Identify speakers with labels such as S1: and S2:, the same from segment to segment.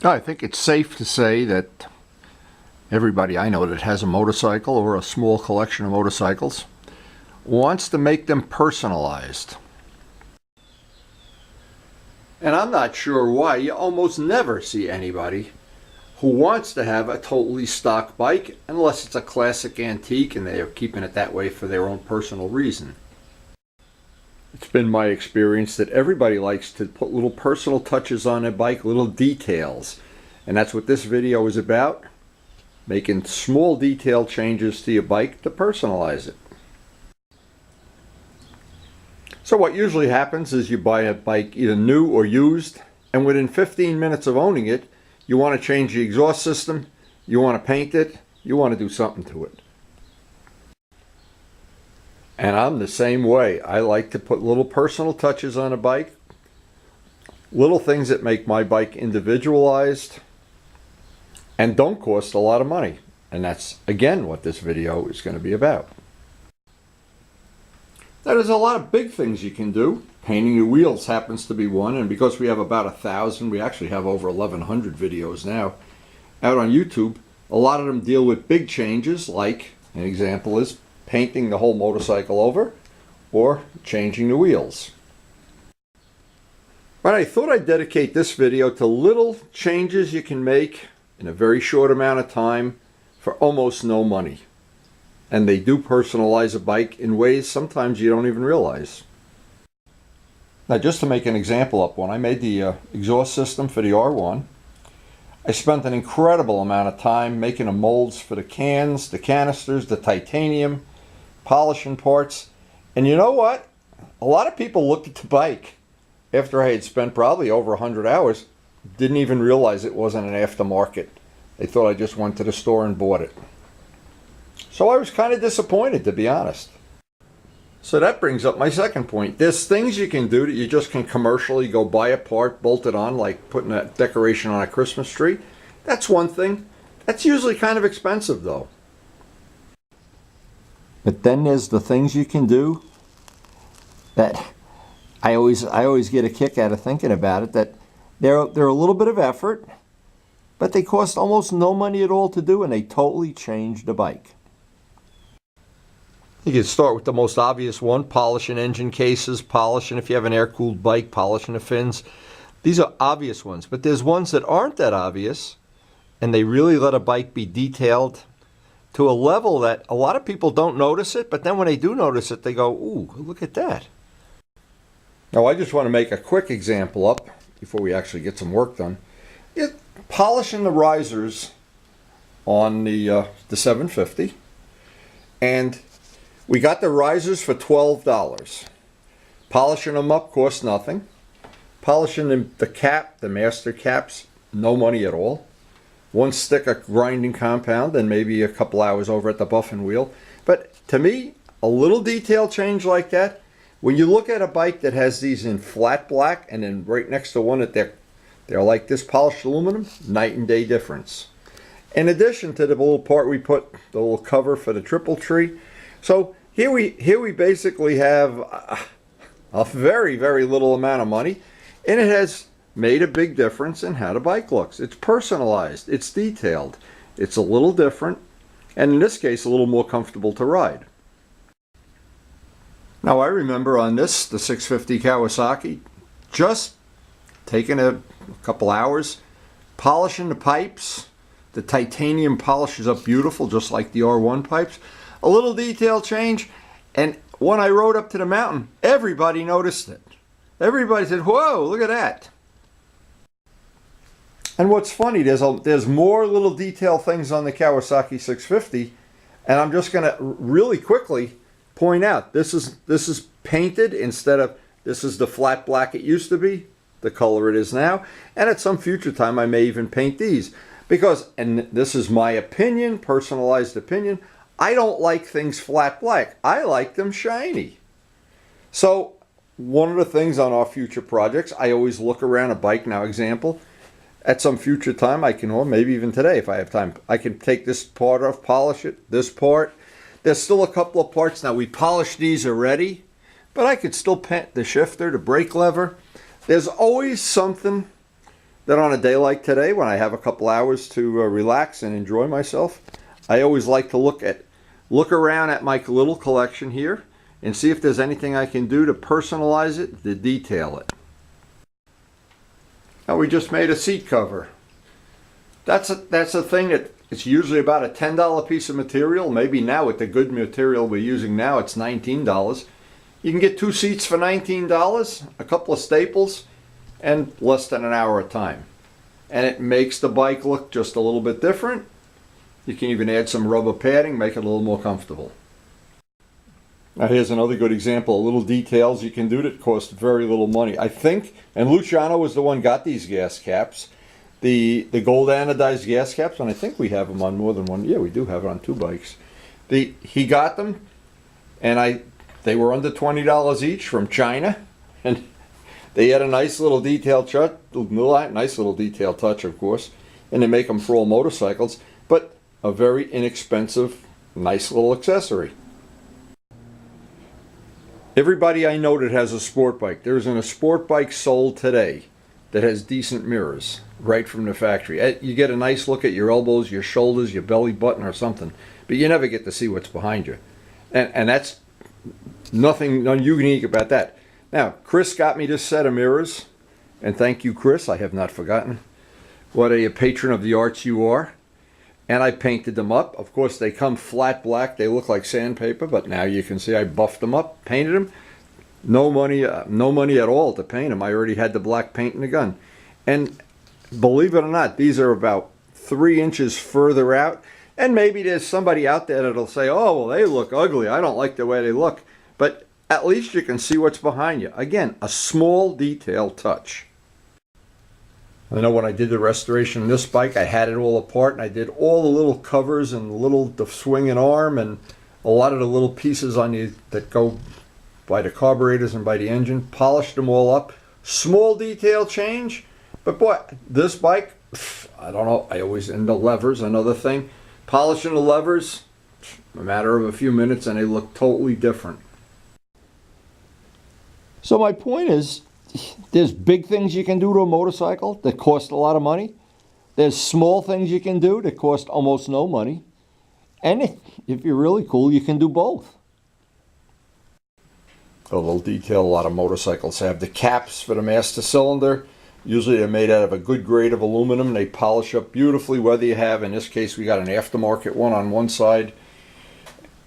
S1: I think it's safe to say that everybody I know that has a motorcycle or a small collection of motorcycles wants to make them personalized. And I'm not sure why you almost never see anybody who wants to have a totally stock bike unless it's a classic antique and they are keeping it that way for their own personal reason. It's been my experience that everybody likes to put little personal touches on their bike, little details. And that's what this video is about. Making small detail changes to your bike to personalize it. So what usually happens is you buy a bike either new or used, and within 15 minutes of owning it, you want to change the exhaust system, you want to paint it, you want to do something to it. And I'm the same way. I like to put little personal touches on a bike, little things that make my bike individualized and don't cost a lot of money. And that's, again, what this video is going to be about. Now, there's a lot of big things you can do. Painting the wheels happens to be one, and because we have about 1,000, we actually have over 1,100 videos now out on YouTube. A lot of them deal with big changes, like an example is painting the whole motorcycle over or changing the wheels. But I thought I'd dedicate this video to little changes you can make in a very short amount of time for almost no money. And they do personalize a bike in ways sometimes you don't even realize. Now, just to make an example up, when I made the exhaust system for the R1, I spent an incredible amount of time making the molds for the cans, the canisters, the titanium, polishing parts. And you know what? A lot of people looked at the bike after I had spent probably over 100 hours, didn't even realize it wasn't an aftermarket. They thought I just went to the store and bought it. So I was kind of disappointed, to be honest. So that brings up my second point. There's things you can do that you just can commercially go buy a part, bolt it on, like putting a decoration on a Christmas tree. That's one thing. That's usually kind of expensive, though. But then there's the things you can do that I always get a kick out of thinking about it, that they're a little bit of effort, but they cost almost no money at all to do, and they totally change the bike. You can start with the most obvious one, polishing engine cases, polishing, if you have an air-cooled bike, polishing the fins. These are obvious ones, but there's ones that aren't that obvious, and they really let a bike be detailed to a level that a lot of people don't notice it, but then when they do notice it, they go, ooh, look at that. Now, I just want to make a quick example up before we actually get some work done. Polishing the risers on the 750, and we got the risers for $12. Polishing them up cost nothing. Polishing the cap, the master caps, no money at all. One stick of grinding compound and maybe a couple hours over at the buffing wheel. But to me, a little detail change like that, when you look at a bike that has these in flat black and then right next to one that they're like this polished aluminum, night and day difference. In addition to the little part we put, the little cover for the triple tree. So here we basically have a very, very little amount of money, and it has made a big difference in how the bike looks. It's personalized, it's detailed, it's a little different, and in this case a little more comfortable to ride. Now, I remember on this, the 650 Kawasaki, just taking a couple hours, polishing the pipes. The titanium polishes up beautiful, just like the R1 pipes. A little detail change, and when I rode up to the mountain, everybody noticed it. Everybody said, whoa, look at that. And what's funny, there's more little detail things on the Kawasaki 650, and I'm just going to really quickly point out, this is painted instead of, this is the flat black it used to be, the color it is now, and at some future time I may even paint these. Because, and this is my opinion, personalized opinion, I don't like things flat black. I like them shiny. So one of the things on our future projects, I always look around a bike. Now, example, at some future time I can, or maybe even today if I have time, I can take this part off, polish it, this part. There's still a couple of parts. Now, we polished these already, but I could still paint the shifter, the brake lever. There's always something that on a day like today, when I have a couple hours to relax and enjoy myself, I always like to look around at my little collection here and see if there's anything I can do to personalize it, to detail it. Now we just made a seat cover. That's a thing that it's usually about a $10 piece of material. Maybe now with the good material we're using now, it's $19. You can get 2 seats for $19, a couple of staples, and less than an hour of time. And it makes the bike look just a little bit different. You can even add some rubber padding, make it a little more comfortable. Now here's another good example of little details you can do that cost very little money. I think, and Luciano was the one got these gas caps, the gold anodized gas caps, and I think we have them on more than one. Yeah, we do have it on 2 bikes. He got them, and they were under $20 each from China, and they had a nice little detail touch, of course, and they make them for all motorcycles, but a very inexpensive, nice little accessory. Everybody I know that has a sport bike, there isn't a sport bike sold today that has decent mirrors right from the factory. You get a nice look at your elbows, your shoulders, your belly button or something, but you never get to see what's behind you. And that's nothing unique about that. Now, Chris got me this set of mirrors, and thank you, Chris, I have not forgotten. What a patron of the arts you are. And I painted them up. Of course, they come flat black. They look like sandpaper, but now you can see I buffed them up, painted them. No money at all to paint them. I already had the black paint in the gun. And believe it or not, these are about 3 inches further out. And maybe there's somebody out there that'll say, oh, well, they look ugly. I don't like the way they look. But at least you can see what's behind you. Again, a small detail touch. I know when I did the restoration of this bike, I had it all apart, and I did all the little covers and the swinging arm and a lot of the little pieces that go by the carburetors and by the engine, polished them all up. Small detail change, but boy, this bike, I don't know, I always end the levers, another thing. Polishing the levers, a matter of a few minutes, and they look totally different. So my point is, there's big things you can do to a motorcycle that cost a lot of money. There's small things you can do that cost almost no money. And if you're really cool, you can do both. A little detail, a lot of motorcycles have the caps for the master cylinder. Usually they're made out of a good grade of aluminum. They polish up beautifully, whether you have, in this case, we got an aftermarket one on one side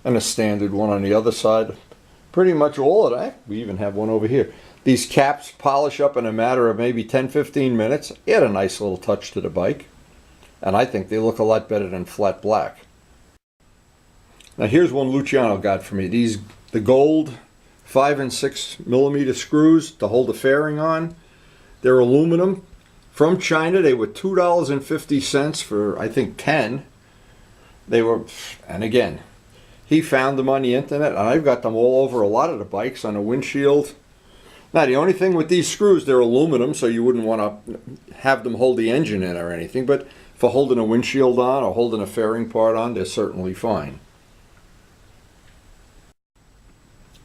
S1: and a standard one on the other side. Pretty much all of that. We even have one over here. These caps polish up in a matter of maybe 10-15 minutes. Add a nice little touch to the bike. And I think they look a lot better than flat black. Now here's one Luciano got for me. The gold 5 and 6 millimeter screws to hold the fairing on. They're aluminum. From China, they were $2.50 for, I think, 10. They were, and again, he found them on the internet, and I've got them all over a lot of the bikes on the windshield. Now, the only thing with these screws, they're aluminum, so you wouldn't want to have them hold the engine in or anything, but for holding a windshield on or holding a fairing part on, they're certainly fine.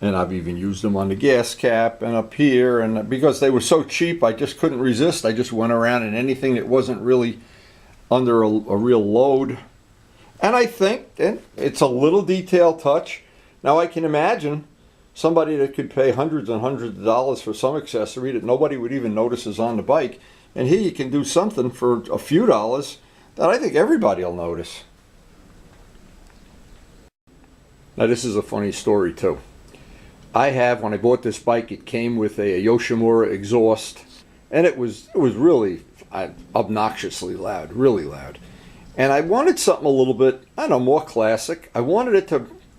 S1: And I've even used them on the gas cap and up here, and because they were so cheap, I just couldn't resist. I just went around in anything that wasn't really under a real load. And I think it's a little detail touch. Now, I can imagine somebody that could pay hundreds and hundreds of dollars for some accessory that nobody would even notice is on the bike. And here you can do something for a few dollars that I think everybody will notice. Now this is a funny story too. When I bought this bike, it came with a Yoshimura exhaust, and it was really obnoxiously loud, really loud. And I wanted something a little bit, I don't know, more classic. I wanted it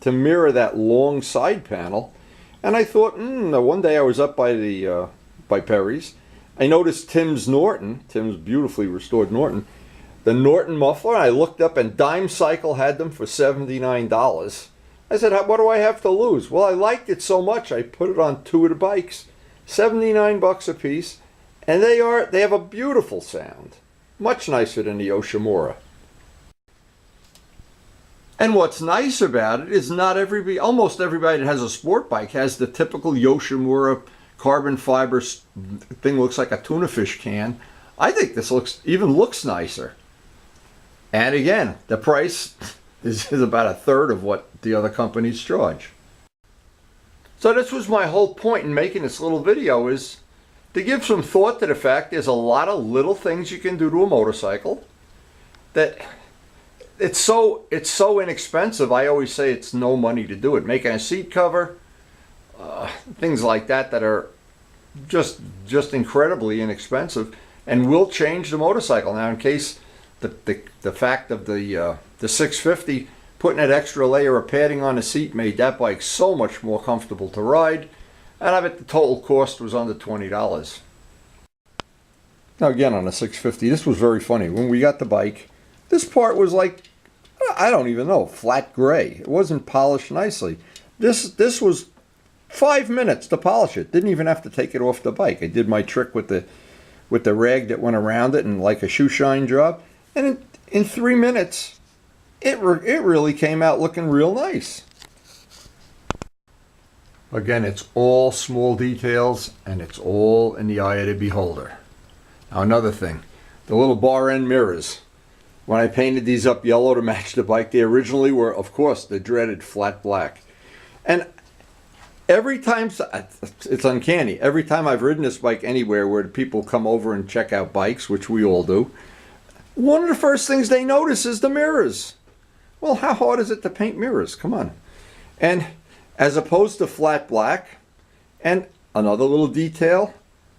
S1: to mirror that long side panel. And I thought, one day I was up by Perry's. I noticed Tim's beautifully restored Norton, the Norton muffler. And I looked up, and Dime Cycle had them for $79. I said, what do I have to lose? Well, I liked it so much, I put it on 2 of the bikes. $79 a piece. And they have a beautiful sound. Much nicer than the Yoshimura. And what's nice about it is almost everybody that has a sport bike has the typical Yoshimura carbon fiber thing, looks like a tuna fish can. I think this looks nicer. And again, the price is about a third of what the other companies charge. So this was my whole point in making this little video, is to give some thought to the fact there's a lot of little things you can do to a motorcycle that it's so inexpensive. I always say it's no money to do it. Making a seat cover, things like that are just incredibly inexpensive and will change the motorcycle. Now, in case the fact of the 650, putting that extra layer of padding on the seat made that bike so much more comfortable to ride, and I bet the total cost was under $20. Now again, on a 650, this was very funny. When we got the bike, this part was like, I don't even know, flat gray. It wasn't polished nicely. This was 5 minutes to polish it. Didn't even have to take it off the bike. I did my trick with the rag that went around it and like a shoe shine job. And in 3 minutes, it really came out looking real nice. Again, it's all small details, and it's all in the eye of the beholder. Now another thing, the little bar end mirrors. When I painted these up yellow to match the bike, they originally were, of course, the dreaded flat black. And every time, it's uncanny, every time I've ridden this bike anywhere where people come over and check out bikes, which we all do, one of the first things they notice is the mirrors. Well, how hard is it to paint mirrors? Come on. And as opposed to flat black, and another little detail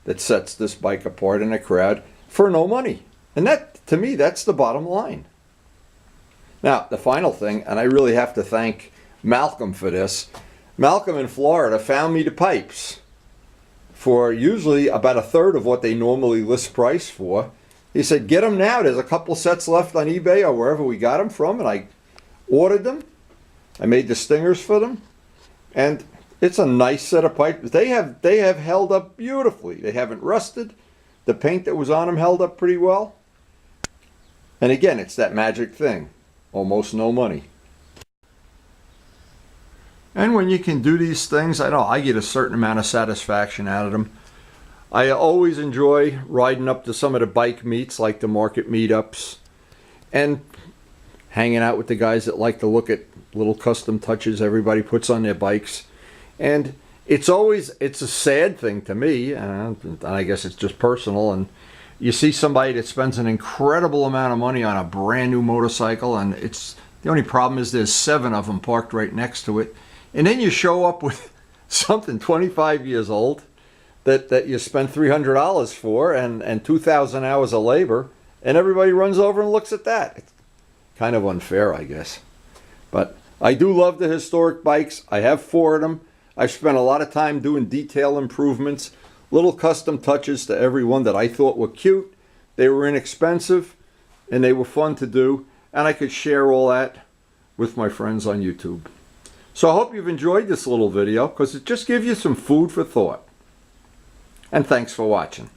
S1: that sets this bike apart in a crowd, for no money. And that, to me, that's the bottom line. Now, the final thing, and I really have to thank Malcolm for this. Malcolm in Florida found me the pipes for usually about a third of what they normally list price for. He said, get them now. There's a couple sets left on eBay or wherever we got them from. And I ordered them. I made the stingers for them. And it's a nice set of pipes. They have held up beautifully. They haven't rusted. The paint that was on them held up pretty well. And again, it's that magic thing. Almost no money. And when you can do these things, I get a certain amount of satisfaction out of them. I always enjoy riding up to some of the bike meets, like the market meetups, and hanging out with the guys that like to look at little custom touches everybody puts on their bikes. And it's a sad thing to me, and I guess it's just personal, and you see somebody that spends an incredible amount of money on a brand new motorcycle, and the only problem is there's 7 of them parked right next to it. And then you show up with something 25 years old that you spent $300 for and 2,000 hours of labor, and everybody runs over and looks at that. It's kind of unfair, I guess. But I do love the historic bikes. I have 4 of them. I've spent a lot of time doing detail improvements, little custom touches to every one that I thought were cute. They were inexpensive, and they were fun to do, and I could share all that with my friends on YouTube. So I hope you've enjoyed this little video, because it just gives you some food for thought. And thanks for watching.